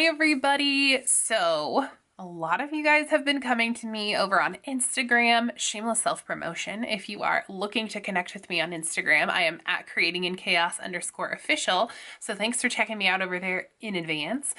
everybody. So, a lot of you guys have been coming to me over on Instagram. Shameless self-promotion. If you are looking to connect with me on Instagram, I am at creatinginchaos_official. So thanks for checking me out over there in advance.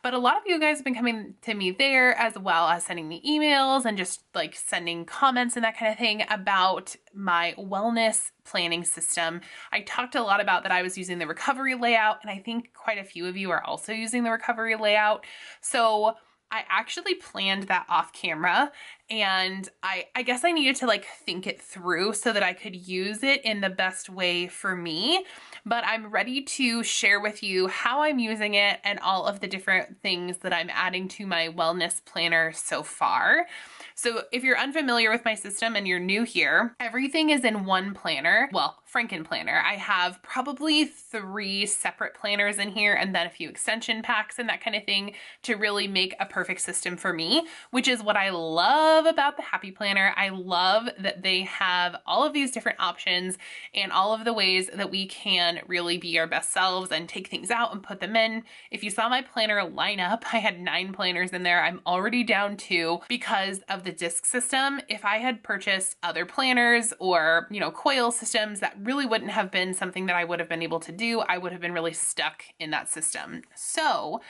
But a lot of you guys have been coming to me there, as well as sending me emails and just like sending comments and that kind of thing about my wellness planning system. I talked a lot about that I was using the recovery layout, and I think quite a few of you are also using the recovery layout. So I actually planned that off camera, and I guess I needed to like think it through so that I could use it in the best way for me. But I'm ready to share with you how I'm using it and all of the different things that I'm adding to my wellness planner so far. So if you're unfamiliar with my system and you're new here, everything is in one planner. Well, Franken planner. I have probably 3 separate planners in here and then a few extension packs and that kind of thing to really make a perfect system for me, which is what I love about the Happy Planner. I love that they have all of these different options and all of the ways that we can really be our best selves and take things out and put them in. If you saw my planner lineup, I had 9 planners in there. I'm already down 2 because of the disc system. If I had purchased other planners or, coil systems, that really wouldn't have been something that I would have been able to do. I would have been really stuck in that system. So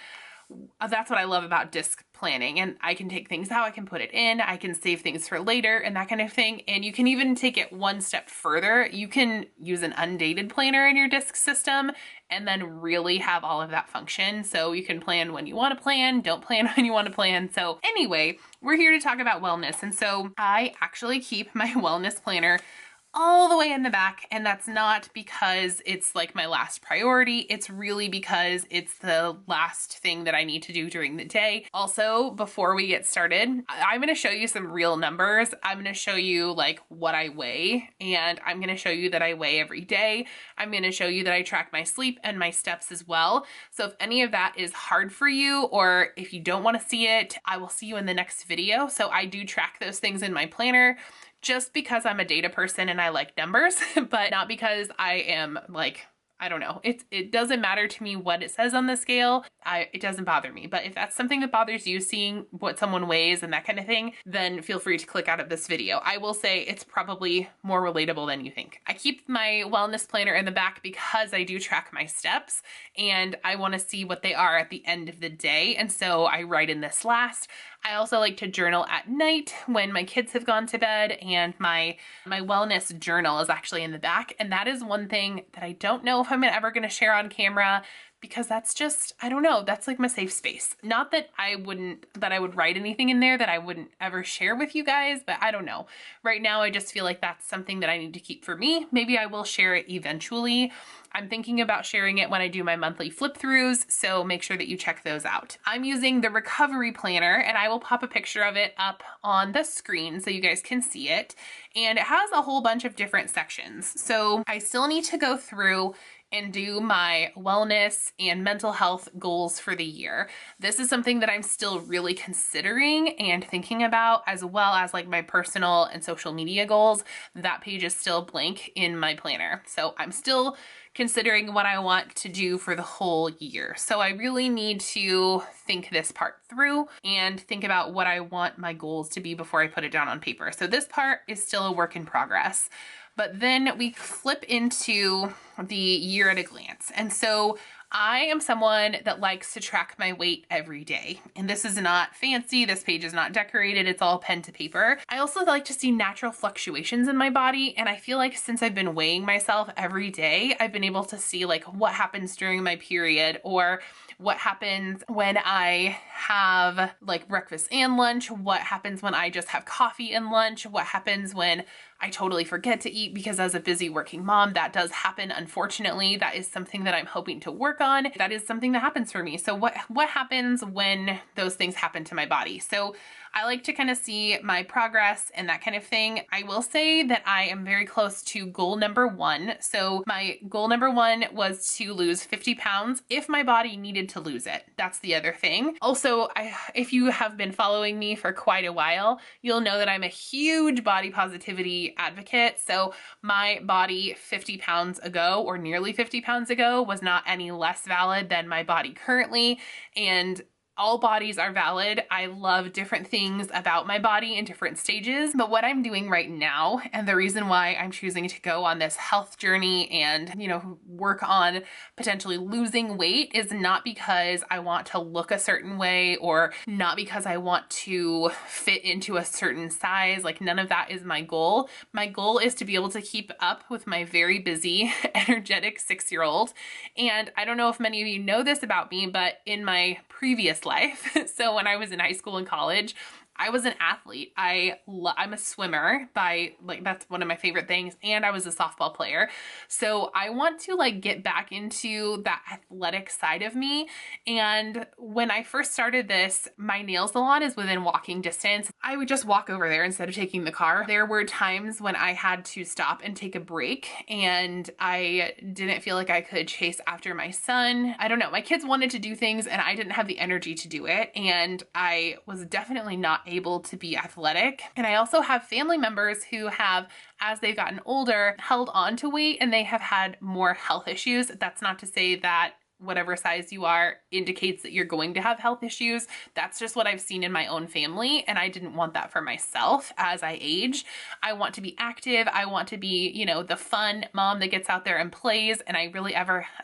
that's what I love about disc planning, and I can take things out, I can put it in, I can save things for later and that kind of thing. And you can even take it one step further. You can use an undated planner in your disc system and then really have all of that function. So you can plan when you want to plan, don't plan when you want to plan. So anyway, we're here to talk about wellness. And so I actually keep my wellness planner all the way in the back, and that's not because it's like my last priority. It's really because it's the last thing that I need to do during the day. Also, before we get started, I'm going to show you some real numbers. I'm going to show you like what I weigh, and I'm going to show you that I weigh every day. I'm going to show you that I track my sleep and my steps as well. So if any of that is hard for you, or if you don't want to see it, I will see you in the next video. So I do track those things in my planner, just because I'm a data person and I like numbers, but not because I am like, I don't know. It doesn't matter to me what it says on the scale. It doesn't bother me. But if that's something that bothers you, seeing what someone weighs and that kind of thing, then feel free to click out of this video. I will say it's probably more relatable than you think. I keep my wellness planner in the back because I do track my steps and I want to see what they are at the end of the day. And so I write in this last. I also like to journal at night when my kids have gone to bed, and my wellness journal is actually in the back. And that is one thing that I don't know if I'm ever going to share on camera, because that's just, I don't know, that's like my safe space. Not that I would write anything in there that I wouldn't ever share with you guys, but I don't know. Right now, I just feel like that's something that I need to keep for me. Maybe I will share it eventually. I'm thinking about sharing it when I do my monthly flip throughs, so make sure that you check those out. I'm using the recovery planner, and I will pop a picture of it up on the screen so you guys can see it. And it has a whole bunch of different sections. So I still need to go through and do my wellness and mental health goals for the year. This is something that I'm still really considering and thinking about, as well as like my personal and social media goals. That page is still blank in my planner. So I'm still considering what I want to do for the whole year. So I really need to think this part through and think about what I want my goals to be before I put it down on paper. So this part is still a work in progress. But then we flip into the year at a glance. And so I am someone that likes to track my weight every day. And this is not fancy. This page is not decorated. It's all pen to paper. I also like to see natural fluctuations in my body. And I feel like since I've been weighing myself every day, I've been able to see like what happens during my period, or what happens when I have like breakfast and lunch, what happens when I just have coffee and lunch, what happens when I totally forget to eat, because as a busy working mom, that does happen. Unfortunately, that is something that I'm hoping to work on. That is something that happens for me. So what happens when those things happen to my body? So I like to kind of see my progress and that kind of thing. I will say that I am very close to goal number 1. So my goal number 1 was to lose 50 pounds if my body needed to lose it. That's the other thing. Also, if you have been following me for quite a while, you'll know that I'm a huge body positivity advocate. So my body 50 pounds ago, or nearly 50 pounds ago, was not any less valid than my body currently. And all bodies are valid. I love different things about my body in different stages, but what I'm doing right now, and the reason why I'm choosing to go on this health journey and, you know, work on potentially losing weight, is not because I want to look a certain way or not because I want to fit into a certain size. Like, none of that is my goal. My goal is to be able to keep up with my very busy, energetic 6-year-old. And I don't know if many of you know this about me, but in my previous life, so when I was in high school and college, I was an athlete. I'm a swimmer by, like, that's one of my favorite things. And I was a softball player. So I want to like get back into that athletic side of me. And when I first started this, my nail salon is within walking distance. I would just walk over there instead of taking the car. There were times when I had to stop and take a break and I didn't feel like I could chase after my son. I don't know. My kids wanted to do things and I didn't have the energy to do it. And I was definitely not able to be athletic. And I also have family members who have, as they've gotten older, held on to weight and they have had more health issues. That's not to say that whatever size you are indicates that you're going to have health issues. That's just what I've seen in my own family. And I didn't want that for myself as I age. I want to be active. I want to be, you know, the fun mom that gets out there and plays. And I really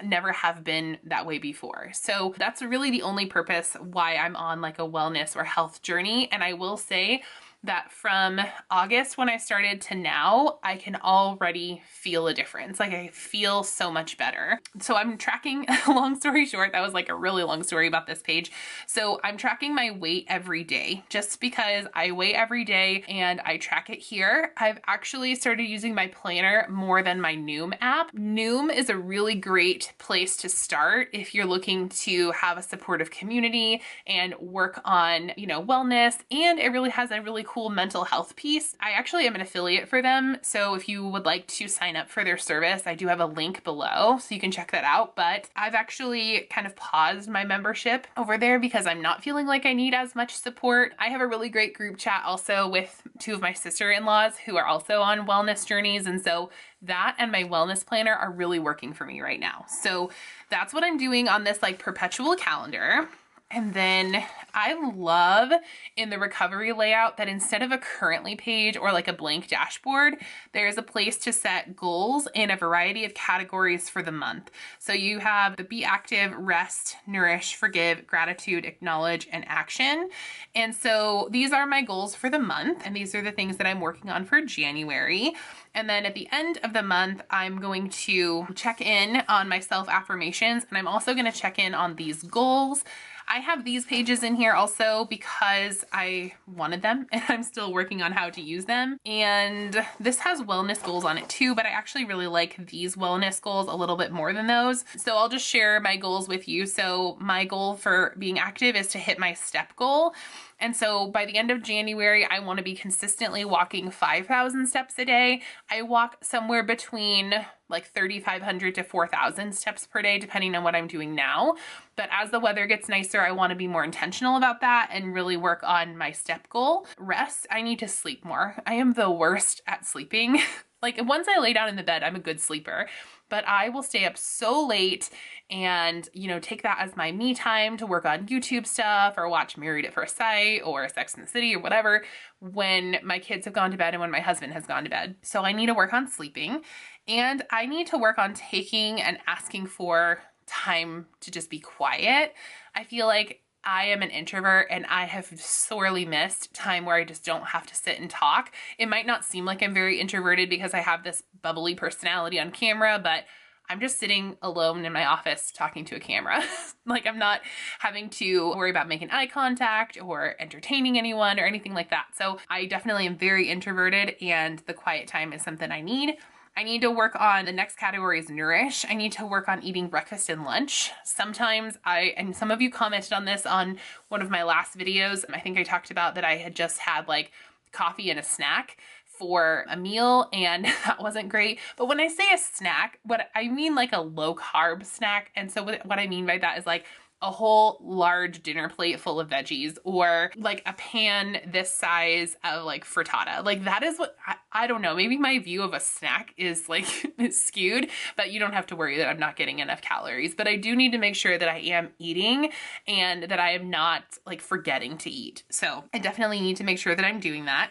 never have been that way before. So that's really the only purpose why I'm on like a wellness or health journey. And I will say that from August when I started to now, I can already feel a difference. Like, I feel so much better. So I'm tracking, long story short, that was like a really long story about this page. So I'm tracking my weight every day just because I weigh every day and I track it here. I've actually started using my planner more than my Noom app. Noom is a really great place to start if you're looking to have a supportive community and work on, you know, wellness. And it really has a really cool mental health piece. I actually am an affiliate for them. So if you would like to sign up for their service, I do have a link below so you can check that out. But I've actually kind of paused my membership over there because I'm not feeling like I need as much support. I have a really great group chat also with 2 of my sister-in-laws who are also on wellness journeys. And so that and my wellness planner are really working for me right now. So that's what I'm doing on this like perpetual calendar. And then I love in the recovery layout that instead of a currently page or like a blank dashboard, there's a place to set goals in a variety of categories for the month. So you have the be active, rest, nourish, forgive, gratitude, acknowledge, and action. And so these are my goals for the month. And these are the things that I'm working on for January. And then at the end of the month, I'm going to check in on my self-affirmations, and I'm also going to check in on these goals. I have these pages in here also because I wanted them and I'm still working on how to use them. And this has wellness goals on it too, but I actually really like these wellness goals a little bit more than those. So I'll just share my goals with you. So my goal for being active is to hit my step goal. And so by the end of January, I want to be consistently walking 5,000 steps a day. I walk somewhere between like 3,500 to 4,000 steps per day, depending on what I'm doing now. But as the weather gets nicer, I want to be more intentional about that and really work on my step goal. Rest, I need to sleep more. I am the worst at sleeping. Like, once I lay down in the bed, I'm a good sleeper, but I will stay up so late and, you know, take that as my me time to work on YouTube stuff or watch Married at First Sight or Sex and the City or whatever when my kids have gone to bed and when my husband has gone to bed. So I need to work on sleeping, and I need to work on taking and asking for time to just be quiet. I feel like I am an introvert and I have sorely missed time where I just don't have to sit and talk. It might not seem like I'm very introverted because I have this bubbly personality on camera, but I'm just sitting alone in my office talking to a camera. Like, I'm not having to worry about making eye contact or entertaining anyone or anything like that. So I definitely am very introverted, and the quiet time is something I need. I need to work on, the next category is nourish. I need to work on eating breakfast and lunch. Sometimes and some of you commented on this on one of my last videos. I think I talked about that I had just had like coffee and a snack for a meal, and that wasn't great. But when I say a snack, what I mean like a low carb snack. And so what I mean by that is like a whole large dinner plate full of veggies, or like a pan this size of like frittata. Like that is what, I don't know, maybe my view of a snack is like is skewed, but you don't have to worry that I'm not getting enough calories. But I do need to make sure that I am eating and that I am not like forgetting to eat. So I definitely need to make sure that I'm doing that.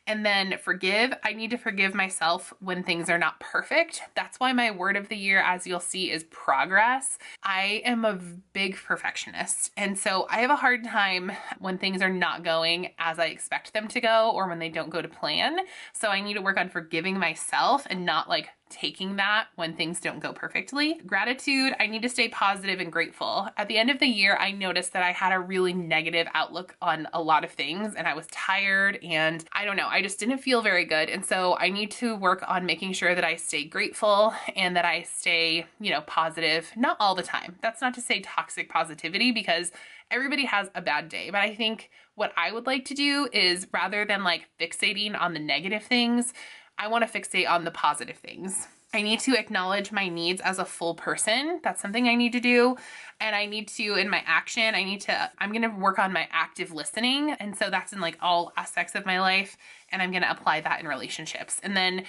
And then forgive. I need to forgive myself when things are not perfect. That's why my word of the year, as you'll see, is progress. I am a big perfectionist. And so I have a hard time when things are not going as I expect them to go, or when they don't go to plan. So I need to work on forgiving myself and not like taking that when things don't go perfectly. Gratitude, I need to stay positive and grateful. At the end of the year, I noticed that I had a really negative outlook on a lot of things, and I was tired, and I don't know, I just didn't feel very good. And so I need to work on making sure that I stay grateful and that I stay, you know, positive, not all the time. That's not to say toxic positivity, because everybody has a bad day. But I think what I would like to do is, rather than like fixating on the negative things, I want to fixate on the positive things. I need to acknowledge my needs as a full person. That's something I need to do. And I need to, in my action, I'm going to work on my active listening. And so that's in like all aspects of my life. And I'm going to apply that in relationships. And then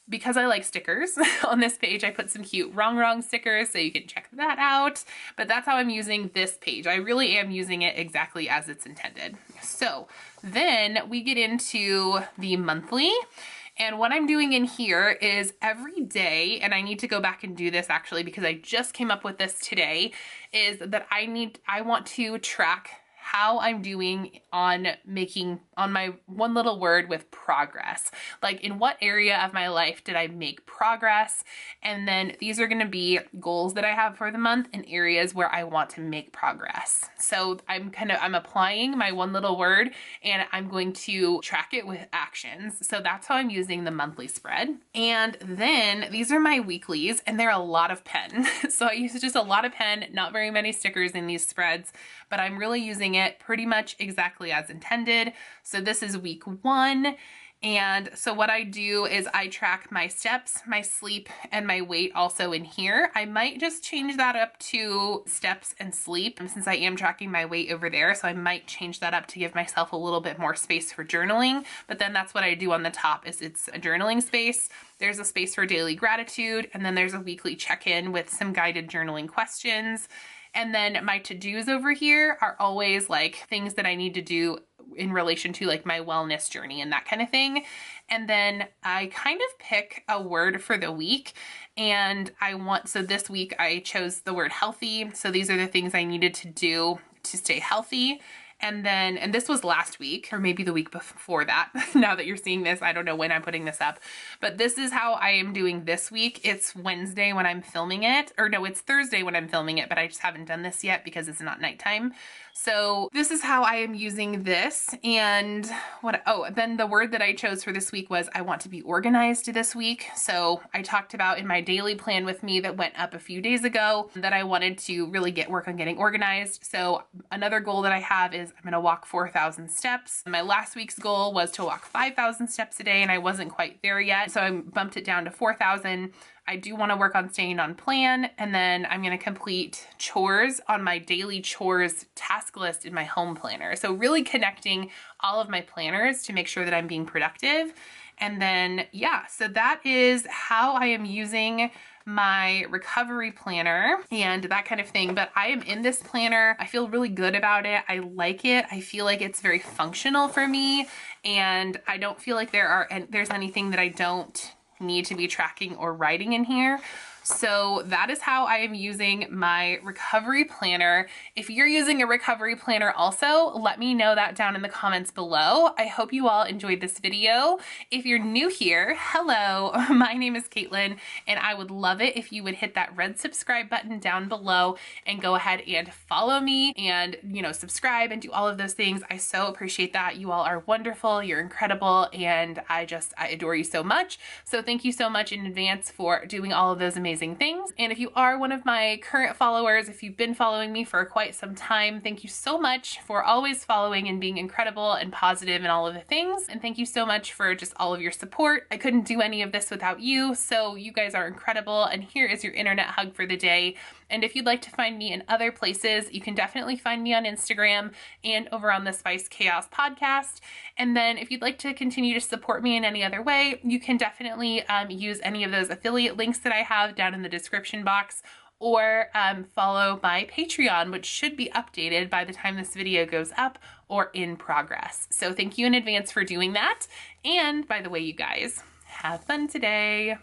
because I like stickers on this page, I put some cute wrong stickers, so you can check that out. But that's how I'm using this page. I really am using it exactly as it's intended. So then we get into the monthly. And what I'm doing in here is every day, and I need to go back and do this actually because I just came up with this today, is that I want to track how I'm doing on my one little word with progress. Like, in what area of my life did I make progress? And then these are gonna be goals that I have for the month in areas where I want to make progress. So I'm applying my one little word, and I'm going to track it with actions. So that's how I'm using the monthly spread. And then these are my weeklies, and they're a lot of pen. So I use just a lot of pen, not very many stickers in these spreads, but I'm really using it pretty much exactly as intended. So this is week 1. And so what I do is I track my steps, my sleep, and my weight also in here. I might just change that up to steps and sleep, since I am tracking my weight over there. So I might change that up to give myself a little bit more space for journaling. But then that's what I do on the top, is it's a journaling space. There's a space for daily gratitude, and then there's a weekly check-in with some guided journaling questions. And then my to-dos over here are always like things that I need to do in relation to like my wellness journey and that kind of thing. And then I kind of pick a word for the week, and so this week I chose the word healthy. So these are the things I needed to do to stay healthy. And this was last week, or maybe the week before that. Now that you're seeing this, I don't know when I'm putting this up, but this is how I am doing this week. It's Wednesday when I'm filming it, or no, it's Thursday when I'm filming it, but I just haven't done this yet because it's not nighttime. So this is how I am using this. And then the word that I chose for this week was I want to be organized this week. So I talked about in my daily plan with me that went up a few days ago that I wanted to really work on getting organized. So another goal that I have is I'm gonna walk 4,000 steps. My last week's goal was to walk 5,000 steps a day, and I wasn't quite there yet. So I bumped it down to 4,000. I do want to work on staying on plan, and then I'm going to complete chores on my daily chores task list in my home planner. So really connecting all of my planners to make sure that I'm being productive. And then, yeah, so that is how I am using my recovery planner and that kind of thing. But I am in this planner. I feel really good about it. I like it. I feel like it's very functional for me, and I don't feel like there's anything that I don't need to be tracking or writing in here. So that is how I am using my recovery planner. If you're using a recovery planner also, let me know that down in the comments below. I hope you all enjoyed this video. If you're new here, hello, my name is Caitlin, and I would love it if you would hit that red subscribe button down below and go ahead and follow me and, subscribe and do all of those things. I so appreciate that. You all are wonderful. You're incredible. And I adore you so much. So thank you so much in advance for doing all of those amazing amazing things. And if you are one of my current followers, if you've been following me for quite some time, thank you so much for always following and being incredible and positive and all of the things. And thank you so much for just all of your support. I couldn't do any of this without you, so you guys are incredible. And here is your internet hug for the day. And if you'd like to find me in other places, you can definitely find me on Instagram and over on the Spice Chaos podcast. And then if you'd like to continue to support me in any other way, you can definitely use any of those affiliate links that I have down in the description box, or follow my Patreon, which should be updated by the time this video goes up or in progress. So thank you in advance for doing that. And by the way, you guys, have fun today.